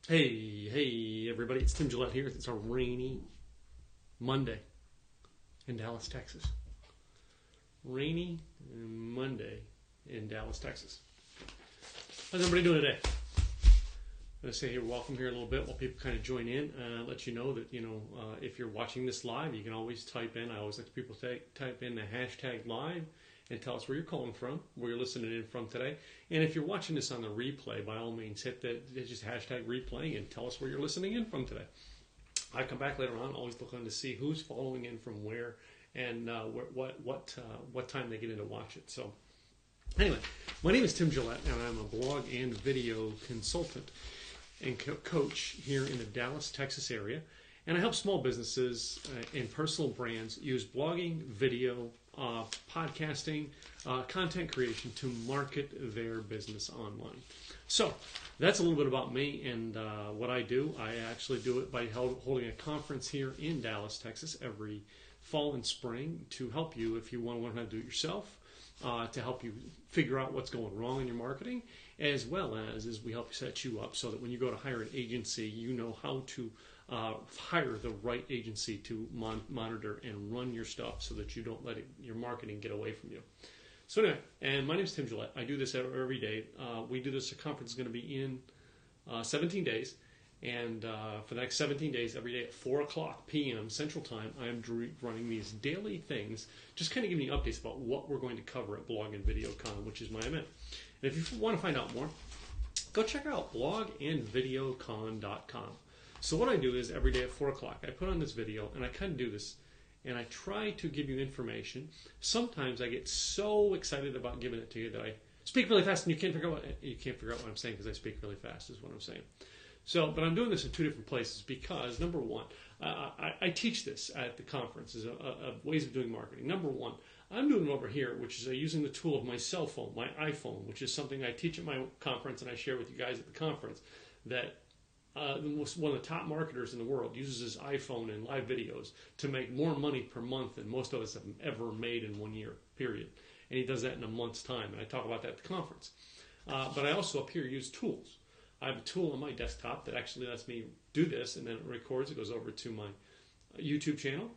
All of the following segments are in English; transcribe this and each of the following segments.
Hey, everybody, it's Tim Gillette here. It's a rainy Monday in Dallas, Texas. Rainy Monday in Dallas, Texas. How's everybody doing today? I'm going to say here, welcome here a little bit while people kind of join in. Let you know that, if you're watching this live, you can always type in, I always like people to type in the hashtag live and tell us where you're calling from, where you're listening in from today. And if you're watching this on the replay, by all means, hit just hashtag replay and tell us where you're listening in from today. I come back later on, always looking to see who's following in from where and what time they get in to watch it. So anyway, my name is Tim Gillette, and I'm a blog and video consultant and coach here in the Dallas, Texas area. And I help small businesses and personal brands use blogging, video, podcasting, content creation to market their business online. So that's a little bit about me and what I do. I actually do it by holding a conference here in Dallas, Texas every fall and spring to help you if you want to learn how to do it yourself, to help you figure out what's going wrong in your marketing, as well as we help set you up so that when you go to hire an agency, you know how to hire the right agency to monitor and run your stuff so that you don't let your marketing get away from you. So anyway, and my name is Tim Gillette. I do this every day. We do this. The conference is going to be in 17 days. And for the next 17 days, every day at 4 o'clock p.m. Central Time, I am running these daily things, just kind of giving you updates about what we're going to cover at Blog and Video Con, which is my event. And if you want to find out more, go check out blogandvideocon.com. So what I do is every day at 4 o'clock, I put on this video, and I kind of do this, and I try to give you information. Sometimes I get so excited about giving it to you that I speak really fast, and you can't figure out what I'm saying because I speak really fast is what I'm saying. So, but I'm doing this in two different places because, number one, I teach this at the conference as ways of doing marketing. Number one, I'm doing it over here, which is using the tool of my cell phone, my iPhone, which is something I teach at my conference and I share with you guys at the conference, that one of the top marketers in the world uses his iPhone and live videos to make more money per month than most of us have ever made in 1 year, period. And he does that in a month's time, and I talk about that at the conference. But I also up here use tools. I have a tool on my desktop that actually lets me do this, and then it records. It goes over to my YouTube channel.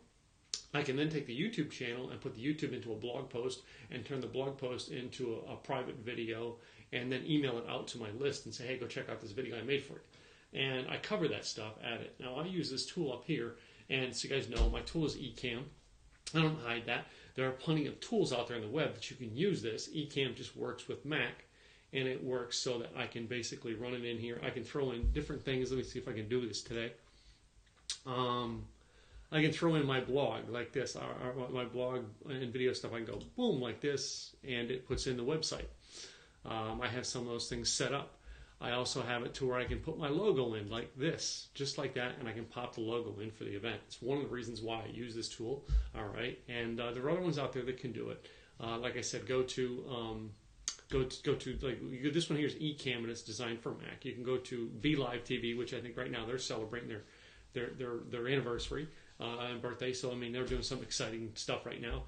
I can then take the YouTube channel and put the YouTube into a blog post and turn the blog post into a private video and then email it out to my list and say, hey, go check out this video I made for you. And I cover that stuff at it. Now, I use this tool up here, and so you guys know, my tool is Ecamm. I don't hide that. There are plenty of tools out there on the web that you can use this. Ecamm just works with Mac. And it works so that I can basically run it in here. I can throw in different things. Let me see if I can do this today. I can throw in my blog like this. My blog and video stuff, I can go boom like this, and it puts in the website. I have some of those things set up. I also have it to where I can put my logo in like this, just like that, and I can pop the logo in for the event. It's one of the reasons why I use this tool. All right, and there are other ones out there that can do it. Like I said, go to this one here is Ecamm, and it's designed for Mac. You can go to VLive TV, which I think right now they're celebrating their anniversary and birthday. So I mean they're doing some exciting stuff right now.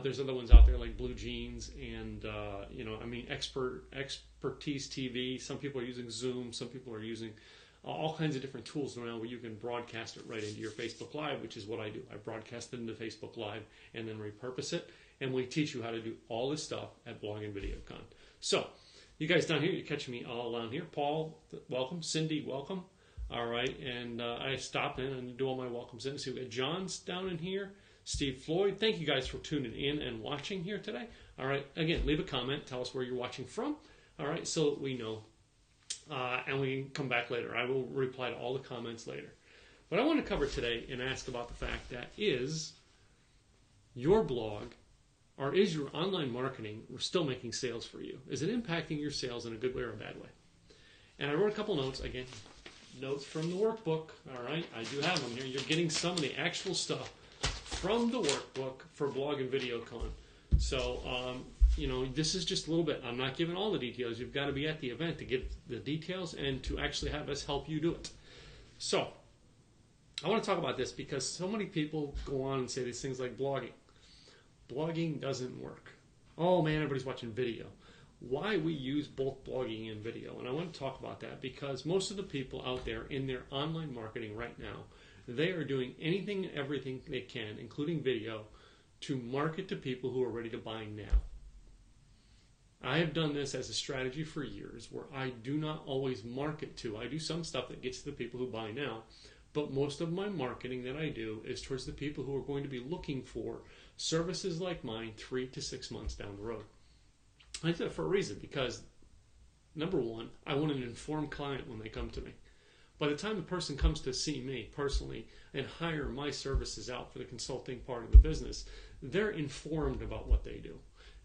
There's other ones out there like Blue Jeans and Expertise TV. Some people are using Zoom. Some people are using all kinds of different tools now where you can broadcast it right into your Facebook Live, which is what I do. I broadcast it into Facebook Live and then repurpose it. And we teach you how to do all this stuff at Blog and Video Con. So, you guys down here, you're catching me all around here. Paul, welcome. Cindy, welcome. All right, and I stop in and do all my welcomes in. See, we got John's down in here. Steve Floyd, thank you guys for tuning in and watching here today. All right, again, leave a comment. Tell us where you're watching from. All right, so that we know. And we can come back later. I will reply to all the comments later. What I want to cover today and ask about the fact that is your blog, or is your online marketing still making sales for you? Is it impacting your sales in a good way or a bad way? And I wrote a couple notes, again, notes from the workbook, all right? I do have them here. You're getting some of the actual stuff from the workbook for Blog and Video Con. So, this is just a little bit. I'm not giving all the details. You've got to be at the event to get the details and to actually have us help you do it. So, I want to talk about this because so many people go on and say these things like blogging. Blogging doesn't work. Oh man, everybody's watching video. why we use both blogging and video. And I want to talk about that because most of the people out there in their online marketing right now, they are doing anything and everything they can, including video, to market to people who are ready to buy now. I have done this as a strategy for years where I do not always market to. I do some stuff that gets to the people who buy now, but most of my marketing that I do is towards the people who are going to be looking for services like mine 3 to 6 months down the road. I do that for a reason because, number one, I want an informed client when they come to me. By the time a person comes to see me personally and hire my services out for the consulting part of the business, they're informed about what they do.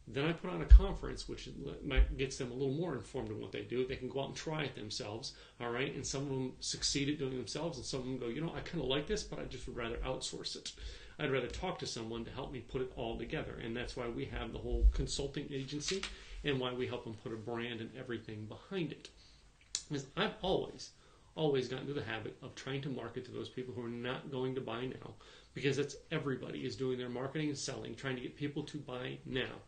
Then I put on a conference, which gets them a little more informed in what they do. They can go out and try it themselves, all right? And some of them succeed at doing it themselves, and some of them go, I kind of like this, but I just would rather outsource it. I'd rather talk to someone to help me put it all together. And that's why we have the whole consulting agency and why we help them put a brand and everything behind it. Because I've always gotten into the habit of trying to market to those people who are not going to buy now, because that's everybody is doing their marketing and selling, trying to get people to buy now.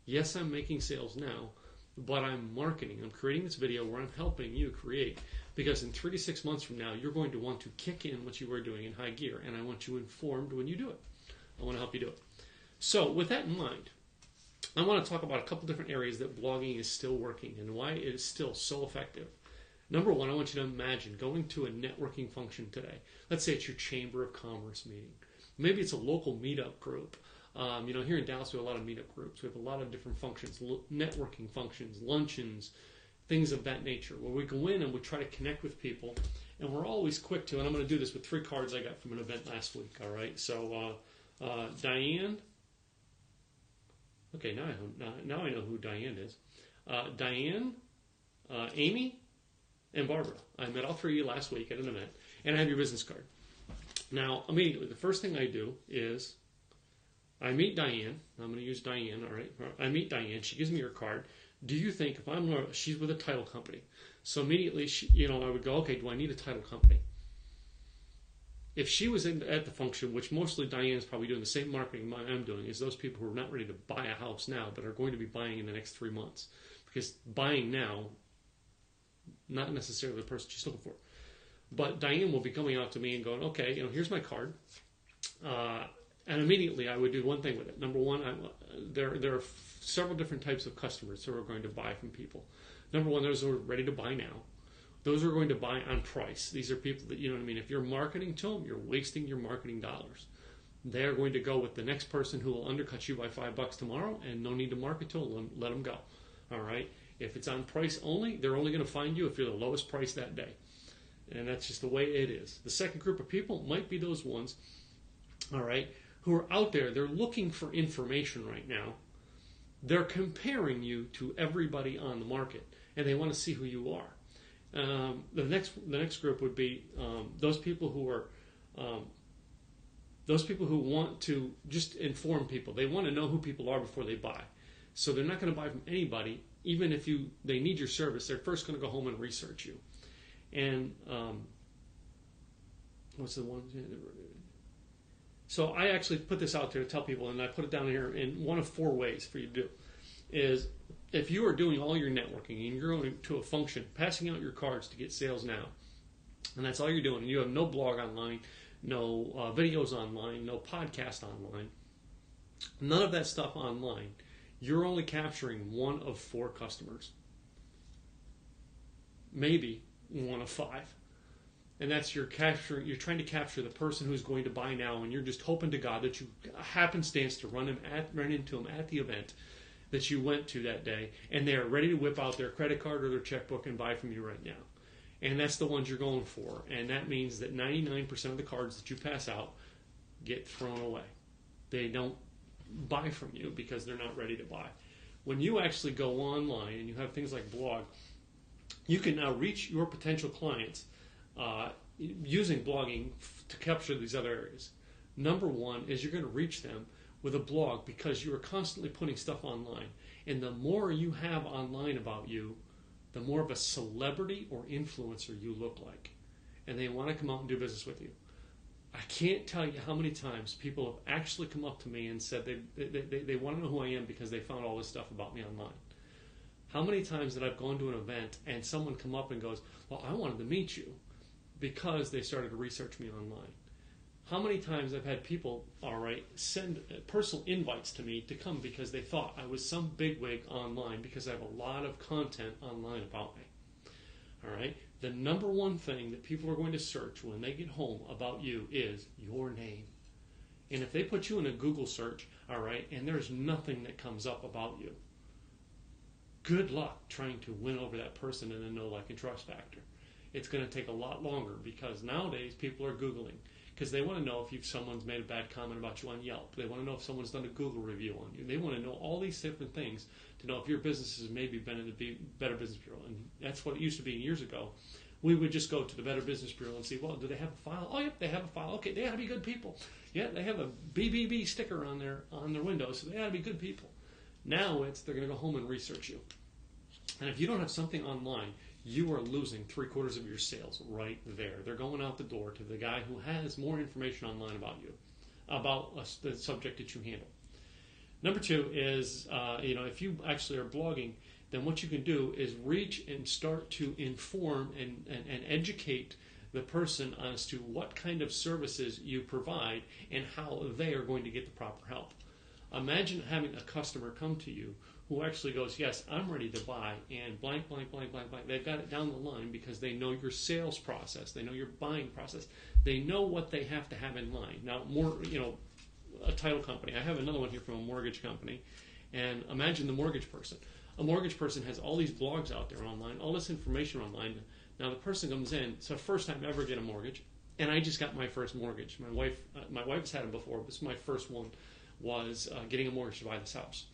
Yes, I'm making sales now, but I'm marketing. I'm creating this video where I'm helping you create, because in 3 to 6 months from now, you're going to want to kick in what you were doing in high gear, and I want you informed when you do it. I want to help you do it. So with that in mind, I want to talk about a couple different areas that blogging is still working and why it is still so effective. Number one, I want you to imagine going to a networking function today. Let's say it's your Chamber of Commerce meeting. Maybe it's a local meetup group. Here in Dallas, we have a lot of meetup groups. We have a lot of different functions, networking functions, luncheons, things of that nature, where we go in and we try to connect with people. And we're always quick to, and I'm going to do this with 3 cards I got from an event last week, all right? So, Diane. Okay, now I know who Diane is. Diane, Amy, and Barbara. I met all 3 of you last week at an event, and I have your business card. Now, immediately, the first thing I do is I meet Diane. I'm going to use Diane, all right? I meet Diane. She gives me her card. Do you think if she's with a title company. So immediately, I would go, okay, do I need a title company? If she was at the function, which mostly Diane is probably doing the same marketing I'm doing, is those people who are not ready to buy a house now, but are going to be buying in the next 3 months. Because buying now, not necessarily the person she's looking for. But Diane will be coming out to me and going, okay, here's my card. And immediately I would do one thing with it. Number one, there are several different types of customers who are going to buy from people. Number one, those who are ready to buy now. Those who are going to buy on price. These are people that, if you're marketing to them, you're wasting your marketing dollars. They're going to go with the next person who will undercut you by $5 tomorrow, and no need to market to them. Let them go. All right? If it's on price only, they're only going to find you if you're the lowest price that day. And that's just the way it is. The second group of people might be those ones, all right, who are out there. They're looking for information right now. They're comparing you to everybody on the market, and they want to see who you are. The next group would be those people who want to just inform people. They want to know who people are before they buy. So they're not going to buy from anybody, even if they need your service. They're first going to go home and research you. And what's the one? So I actually put this out there to tell people, and I put it down here in one of 4 ways for you to do, is if you are doing all your networking and you're going to a function, passing out your cards to get sales now, and that's all you're doing, and you have no blog online, no videos online, no podcast online, none of that stuff online, you're only capturing 1 of 4 customers. Maybe 1 of 5. And that's you're trying to capture the person who's going to buy now, and you're just hoping to God that you happenstance to run into them at the event that you went to that day, and they're ready to whip out their credit card or their checkbook and buy from you right now. And that's the ones you're going for. And that means that 99% of the cards that you pass out get thrown away. They don't buy from you because they're not ready to buy. When you actually go online and you have things like blog, you can now reach your potential clients using blogging to capture these other areas. Number one is you're going to reach them with a blog because you are constantly putting stuff online. And the more you have online about you, the more of a celebrity or influencer you look like. And they want to come out and do business with you. I can't tell you how many times people have actually come up to me and said they want to know who I am because they found all this stuff about me online. How many times that I've gone to an event and someone come up and goes, well, I wanted to meet you because they started to research me online. How many times I've had people, all right, send personal invites to me to come because they thought I was some bigwig online because I have a lot of content online about me. All right? The number one thing that people are going to search when they get home about you is your name. And if they put you in a Google search, all right, and there's nothing that comes up about you, good luck trying to win over that person in a know, like, and trust factor. It's going to take a lot longer because nowadays people are Googling because they want to know if someone's made a bad comment about you on Yelp. They want to know if someone's done a Google review on you. They want to know all these different things to know if your business has maybe been in the Better Business Bureau. And that's what it used to be years ago. We would just go to the Better Business Bureau and see, well, do they have a file? Oh, yep, they have a file. Okay, they ought to be good people. Yeah, they have a BBB sticker on their windows, so they ought to be good people. Now they're going to go home and research you. And if you don't have something online, you are losing 3/4 of your sales right there. They're going out the door to the guy who has more information online about you, about the subject that you handle. Number 2 is, if you actually are blogging, then what you can do is reach and start to inform and educate the person as to what kind of services you provide and how they are going to get the proper help. Imagine having a customer come to you who actually goes, yes, I'm ready to buy, and blank, blank, blank, blank, blank. They've got it down the line because they know your sales process. They know your buying process. They know what they have to have in line. Now, a title company. I have another one here from a mortgage company, and imagine the mortgage person. A mortgage person has all these blogs out there online, all this information online. Now, the person comes in, it's the first time I ever get a mortgage, and I just got my first mortgage. My wife's had them before, but this is my first one, was getting a mortgage to buy this house.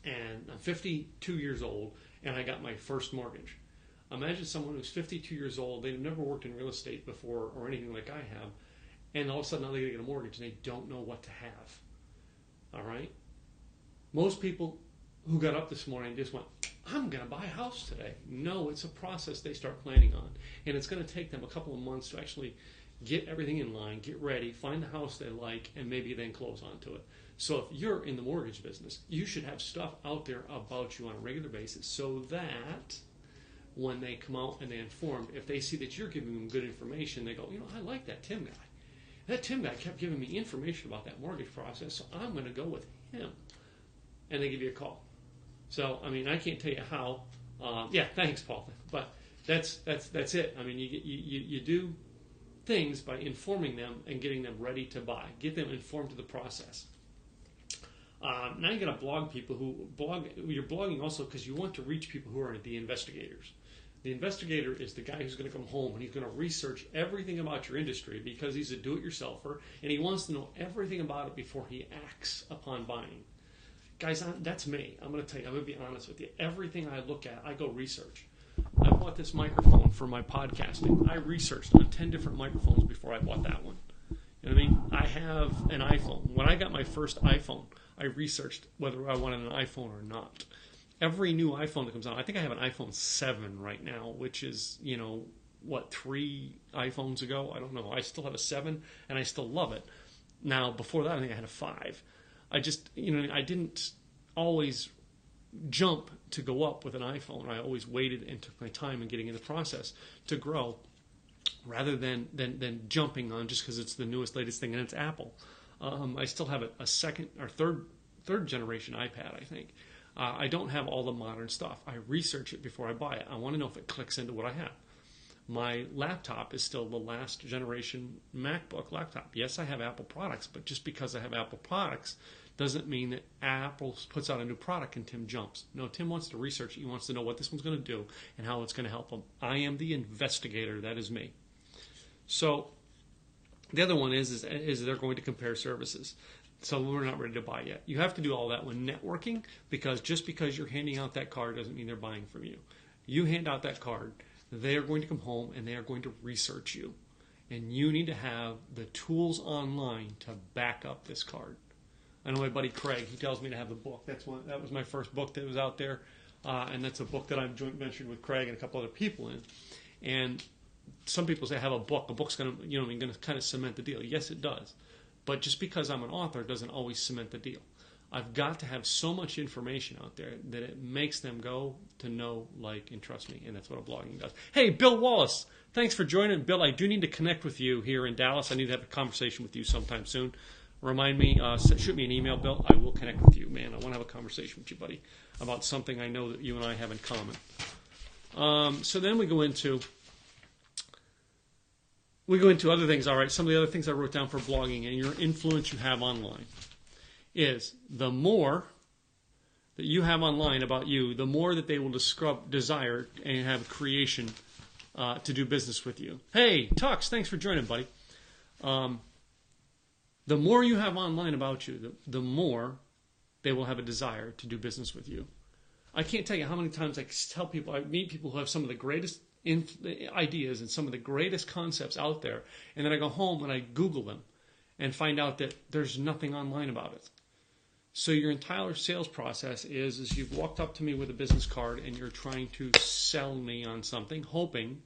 And I'm 52 years old, and I got my first mortgage. Imagine someone who's 52 years old, they've never worked in real estate before or anything like I have, and all of a sudden now they get a mortgage and they don't know what to have. All right? Most people who got up this morning just went, I'm going to buy a house today. No, it's a process they start planning on, and it's going to take them a couple of months to actually get everything in line, get ready, find the house they like, and maybe then close onto it. So if you're in the mortgage business, you should have stuff out there about you on a regular basis so that when they come out and they inform, if they see that you're giving them good information, they go, I like that Tim guy. That Tim guy kept giving me information about that mortgage process, so I'm going to go with him. And they give you a call. So, I can't tell you how. Thanks, Paul. But that's it. You do things by informing them and getting them ready to buy. Get them informed to the process. Now you got to blog people who blog. You're blogging also because you want to reach people who are the investigators. The investigator is the guy who's going to come home and he's going to research everything about your industry because he's a do-it-yourselfer and he wants to know everything about it before he acts upon buying. Guys, that's me. I'm going to tell you, I'm going to be honest with you. Everything I look at, I go research. I bought this microphone for my podcasting. I researched on 10 different microphones before I bought that one. You know what I mean? I have an iPhone. When I got my first iPhone, I researched whether I wanted an iPhone or not. Every new iPhone that comes out, I think I have an iPhone 7 right now, which is, 3 iPhones ago? I don't know. I still have a 7, and I still love it. Now, before that, I think I had a 5. I just, I didn't always jump to go up with an iPhone. I always waited and took my time in getting in the process to grow rather than jumping on just because it's the newest, latest thing, and it's Apple. I still have a second or third generation iPad, I think. I don't have all the modern stuff. I research it before I buy it. I want to know if it clicks into what I have. My laptop is still the last generation MacBook laptop. Yes, I have Apple products, but just because I have Apple products doesn't mean that Apple puts out a new product and Tim jumps. No, Tim wants to research it. He wants to know what this one's going to do and how it's going to help him. I am the investigator. That is me. So the other one is they're going to compare services. So we're not ready to buy yet. You have to do all that when networking, because just because you're handing out that card doesn't mean they're buying from you. You hand out that card, they are going to come home and they are going to research you. And you need to have the tools online to back up this card. I know my buddy Craig, he tells me to have the book. That was my first book that was out there. And that's a book that I've joint ventured with Craig and a couple other people in. And some people say have a book. A book's going to kind of cement the deal. Yes, it does. But just because I'm an author doesn't always cement the deal. I've got to have so much information out there that it makes them go to know, like, and trust me. And that's what a blogging does. Hey, Bill Wallace, thanks for joining. Bill, I do need to connect with you here in Dallas. I need to have a conversation with you sometime soon. Remind me, shoot me an email, Bill. I will connect with you, man. I want to have a conversation with you, buddy, about something I know that you and I have in common. So then we go into other things. All right, some of the other things I wrote down for blogging and your influence you have online is the more that you have online about you, the more that they will desire and have creation to do business with you. Hey, Tux, thanks for joining, buddy. The more you have online about you, the more they will have a desire to do business with you. I can't tell you how many times I tell people, I meet people who have some of the greatest ideas and some of the greatest concepts out there, and then I go home and I Google them and find out that there's nothing online about it. So your entire sales process is you've walked up to me with a business card and you're trying to sell me on something, hoping.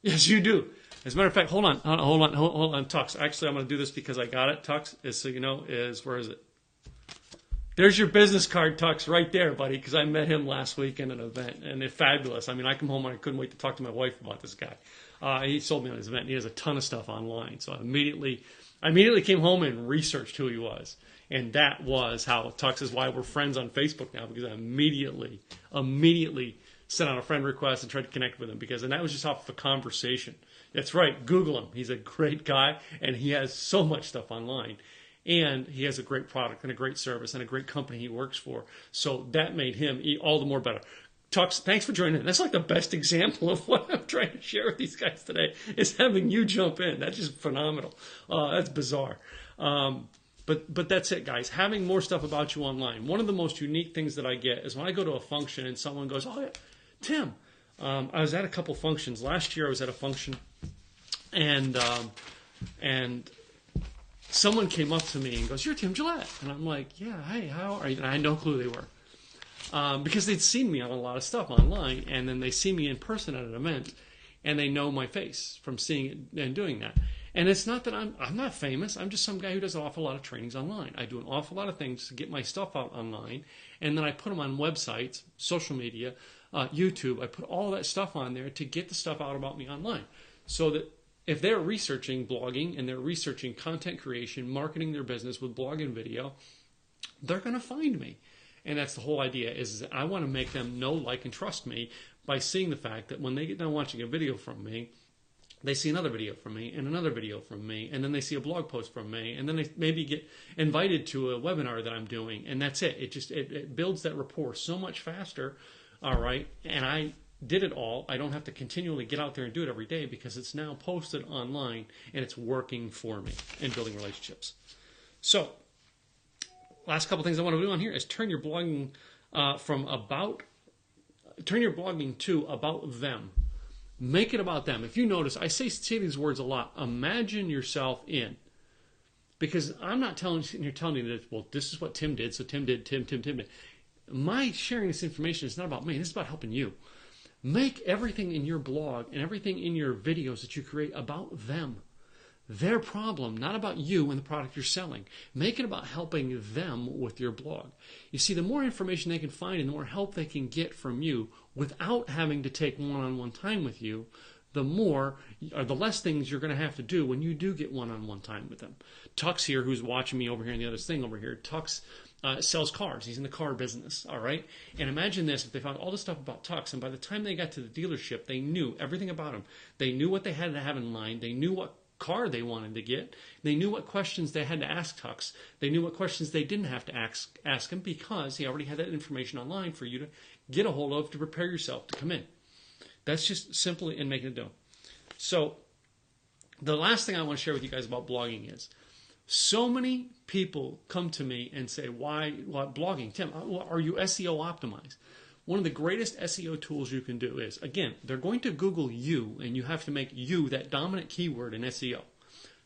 Yes, you do. As a matter of fact, hold on, Tux. Actually, I'm going to do this because I got it, Tux. So you know, where is it? There's your business card, Tux, right there, buddy, because I met him last week in an event, and they're fabulous. I mean, I come home and I couldn't wait to talk to my wife about this guy. He sold me on his event. He has a ton of stuff online. So I immediately came home and researched who he was. And that was how Tux is why we're friends on Facebook now, because I immediately sent out a friend request and tried to connect with him, and that was just off of a conversation. That's right. Google him. He's a great guy, and he has so much stuff online. And he has a great product and a great service and a great company he works for. So that made him all the more better. Tux, thanks for joining. That's like the best example of what I'm trying to share with these guys today, is having you jump in. That's just phenomenal. That's bizarre. But that's it, guys. Having more stuff about you online. One of the most unique things that I get is when I go to a function and someone goes, "Oh, yeah, Tim." I was at a couple functions. Last year I was at a function, and someone came up to me and goes, "You're Tim Gillette." And I'm like, "Yeah, hey, how are you?" And I had no clue they were. Because they'd seen me on a lot of stuff online, and then they see me in person at an event, and they know my face from seeing it and doing that. And it's not that I'm not famous. I'm just some guy who does an awful lot of trainings online. I do an awful lot of things to get my stuff out online, and then I put them on websites, social media, YouTube. I put all that stuff on there to get the stuff out about me online, so that if they're researching blogging and they're researching content creation, marketing their business with blog and video, they're going to find me. And that's the whole idea, is that I want to make them know, like, and trust me by seeing the fact that when they get done watching a video from me, they see another video from me and another video from me, and then they see a blog post from me, and then they maybe get invited to a webinar that I'm doing, and that's it. It builds that rapport so much faster, all right? And I did it all. I don't have to continually get out there and do it every day, because it's now posted online and it's working for me in building relationships. So, last couple things I want to do on here is turn your blogging to about them. Make it about them. If you notice, I say these words a lot. Imagine yourself in. Because I'm not telling you that, well, this is what Tim did, so Tim did. My sharing this information is not about me. This is about helping you. Make everything in your blog and everything in your videos that you create about them. Their problem, not about you and the product you're selling. Make it about helping them with your blog. You see, the more information they can find and the more help they can get from you without having to take one-on-one time with you, the less things you're going to have to do when you do get one-on-one time with them. Tux here, who's watching me over here in the other thing over here, Tux sells cars. He's in the car business, all right? And imagine this, if they found all this stuff about Tux, and by the time they got to the dealership, they knew everything about him. They knew what they had to have in line. They knew what car they wanted to get. They knew what questions they had to ask Tux. They knew what questions they didn't have to ask him, because he already had that information online for you to get a hold of to prepare yourself to come in. That's just simply in making it do. So the last thing I want to share with you guys about blogging is, so many people come to me and say, why blogging? Tim, are you SEO optimized? One of the greatest SEO tools you can do is, again, they're going to Google you, and you have to make you that dominant keyword in SEO.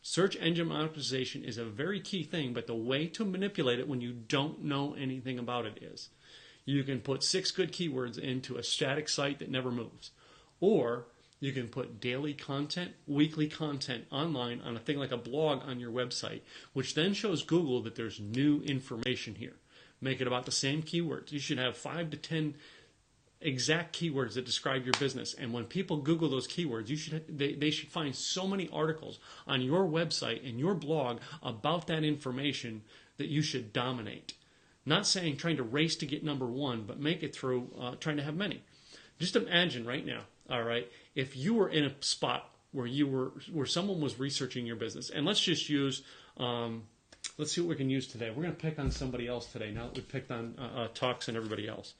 Search engine monetization is a very key thing, but the way to manipulate it when you don't know anything about it is, you can put 6 good keywords into a static site that never moves. Or You can put daily content, weekly content online on a thing like a blog on your website, which then shows Google that there's new information here. Make it about the same keywords. You should have 5 to 10 exact keywords that describe your business. And when people Google those keywords, they should find so many articles on your website and your blog about that information that you should dominate. Not saying trying to race to get number one, but make it through trying to have many. Just imagine right now, all right, if you were in a spot where someone was researching your business, and let's just use, let's see what we can use today. We're going to pick on somebody else today. Now that we've picked on Talks and everybody else.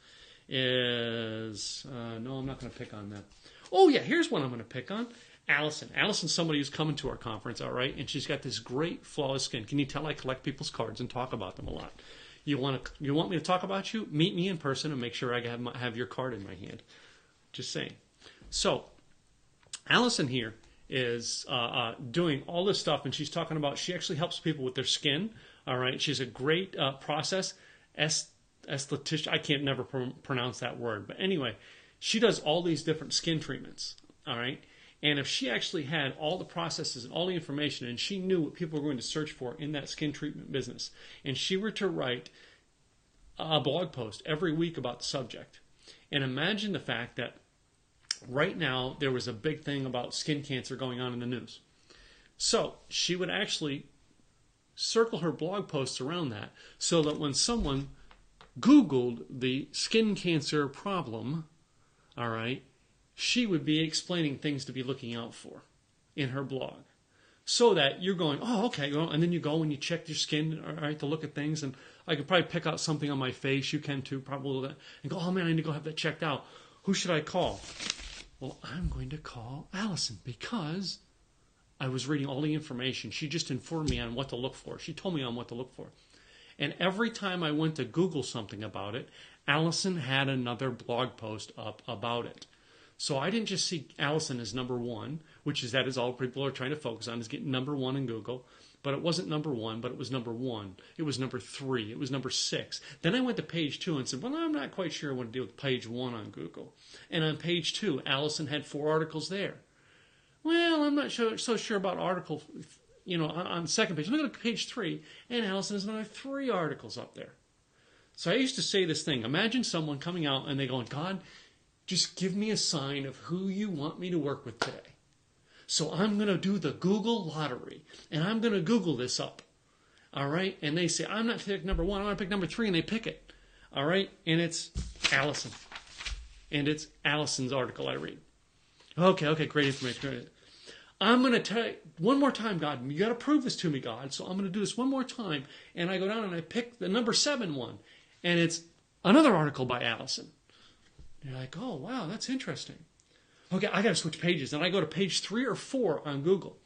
No, I'm not going to pick on them. Oh yeah, here's one I'm going to pick on. Allison. Allison's somebody who's coming to our conference, all right, and she's got this great flawless skin. Can you tell I collect people's cards and talk about them a lot? You want me to talk about you? Meet me in person and make sure I have your card in my hand. Just saying. So, Allison here is doing all this stuff, and she's talking about, she actually helps people with their skin, all right? She's a great process esthetician. I can't never pronounce that word. But anyway, she does all these different skin treatments, all right? And if she actually had all the processes and all the information, and she knew what people were going to search for in that skin treatment business, and she were to write a blog post every week about the subject, and imagine the fact that right now there was a big thing about skin cancer going on in the news. So she would actually circle her blog posts around that so that when someone Googled the skin cancer problem, all right, she would be explaining things to be looking out for in her blog. So that you're going, oh, okay, well, and then you go and you check your skin, all right, to look at things, and I could probably pick out something on my face, you can too, probably, and go, oh man, I need to go have that checked out. Who should I call? Well, I'm going to call Allison because I was reading all the information. She just informed me on what to look for. She told me on what to look for. And every time I went to Google something about it, Allison had another blog post up about it. So I didn't just see Allison as number one, which is that is all people are trying to focus on, is getting number one in Google. But it wasn't number one, but it was number one. It was number 3. It was number 6. Then I went to page 2 and said, well, I'm not quite sure I want to deal with page 1 on Google. And on page 2, Allison had 4 articles there. Well, I'm not so sure about article, on the second page. Look at page 3, and Allison has another 3 articles up there. So I used to say this thing. Imagine someone coming out and they going, God, just give me a sign of who you want me to work with today. So I'm going to do the Google lottery, and I'm going to Google this up. All right? And they say, I'm not picking number 1, I want to pick number 3, and they pick it. All right? And it's Allison. And it's Allison's article I read. Okay, great information. Great. I'm going to tell you one more time, God, you got to prove this to me, God. So I'm going to do this one more time. And I go down and I pick the number 7 one. And it's another article by Allison. And you're like, oh, wow, that's interesting. Okay, I got to switch pages. And I go to page 3 or 4 on Google.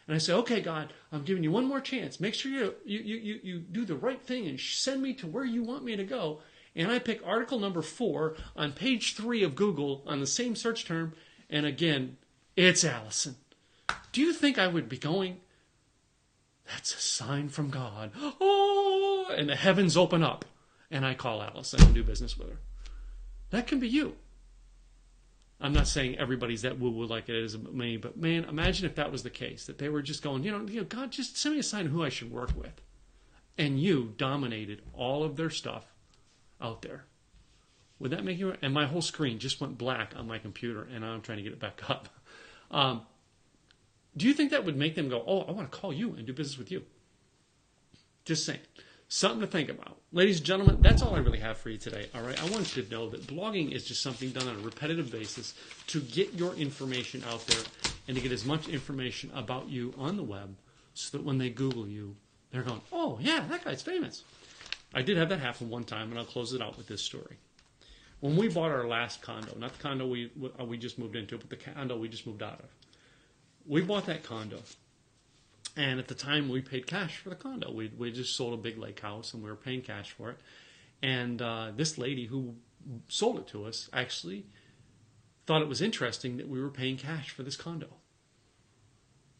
And I say, okay, God, I'm giving you one more chance. Make sure you do the right thing and send me to where you want me to go. And I pick article number 4 on page 3 of Google on the same search term. And again, it's Allison. Do you think I would be going, that's a sign from God. Oh, and the heavens open up. And I call Allison and do business with her. That can be you. I'm not saying everybody's that woo-woo like it is me, but man, imagine if that was the case, that they were just going, God, just send me a sign of who I should work with. And you dominated all of their stuff out there. Would that make you? And my whole screen just went black on my computer, and I'm trying to get it back up. Do you think that would make them go, oh, I want to call you and do business with you? Just saying. Something to think about. Ladies and gentlemen, that's all I really have for you today. All right, I want you to know that blogging is just something done on a repetitive basis to get your information out there and to get as much information about you on the web so that when they Google you, they're going, oh, yeah, that guy's famous. I did have that happen one time, and I'll close it out with this story. When we bought our last condo, not the condo we just moved into, but the condo we just moved out of, we bought that condo. And at the time, we paid cash for the condo. We just sold a big lake house, and we were paying cash for it. And this lady who sold it to us actually thought it was interesting that we were paying cash for this condo.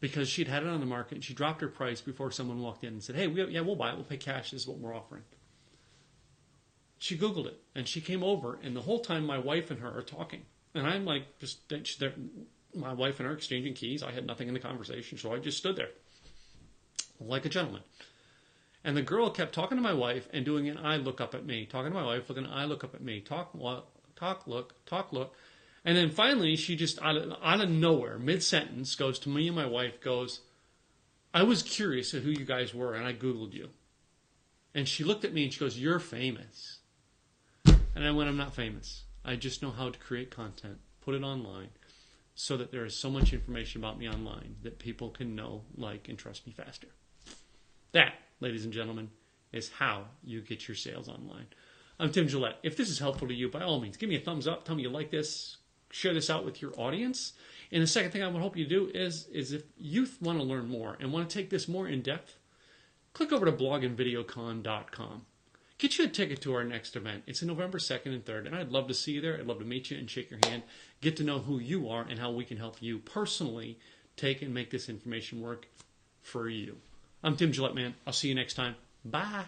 Because she'd had it on the market, and she dropped her price before someone walked in and said, hey, we'll buy it. We'll pay cash. This is what we're offering. She Googled it, and she came over, and the whole time my wife and her are talking. And I'm like, just there. my wife and I are exchanging keys. I had nothing in the conversation, so I just stood there like a gentleman. And the girl kept talking to my wife and doing an eye look up at me. Talking to my wife, looking an eye look up at me. Talk, look. And then finally, she just, out of nowhere, mid-sentence, goes to me and my wife, goes, I was curious at who you guys were, and I Googled you. And she looked at me and she goes, you're famous. And I went, I'm not famous. I just know how to create content, put it online, so that there is so much information about me online that people can know, like, and trust me faster. That, ladies and gentlemen, is how you get your sales online. I'm Tim Gillette. If this is helpful to you, by all means, give me a thumbs up. Tell me you like this. Share this out with your audience. And the second thing I would hope you do is if you want to learn more and want to take this more in depth, click over to blogandvideocon.com. Get you a ticket to our next event. It's in November 2nd and 3rd, and I'd love to see you there. I'd love to meet you and shake your hand, get to know who you are and how we can help you personally take and make this information work for you. I'm Tim Gillette, man. I'll see you next time. Bye.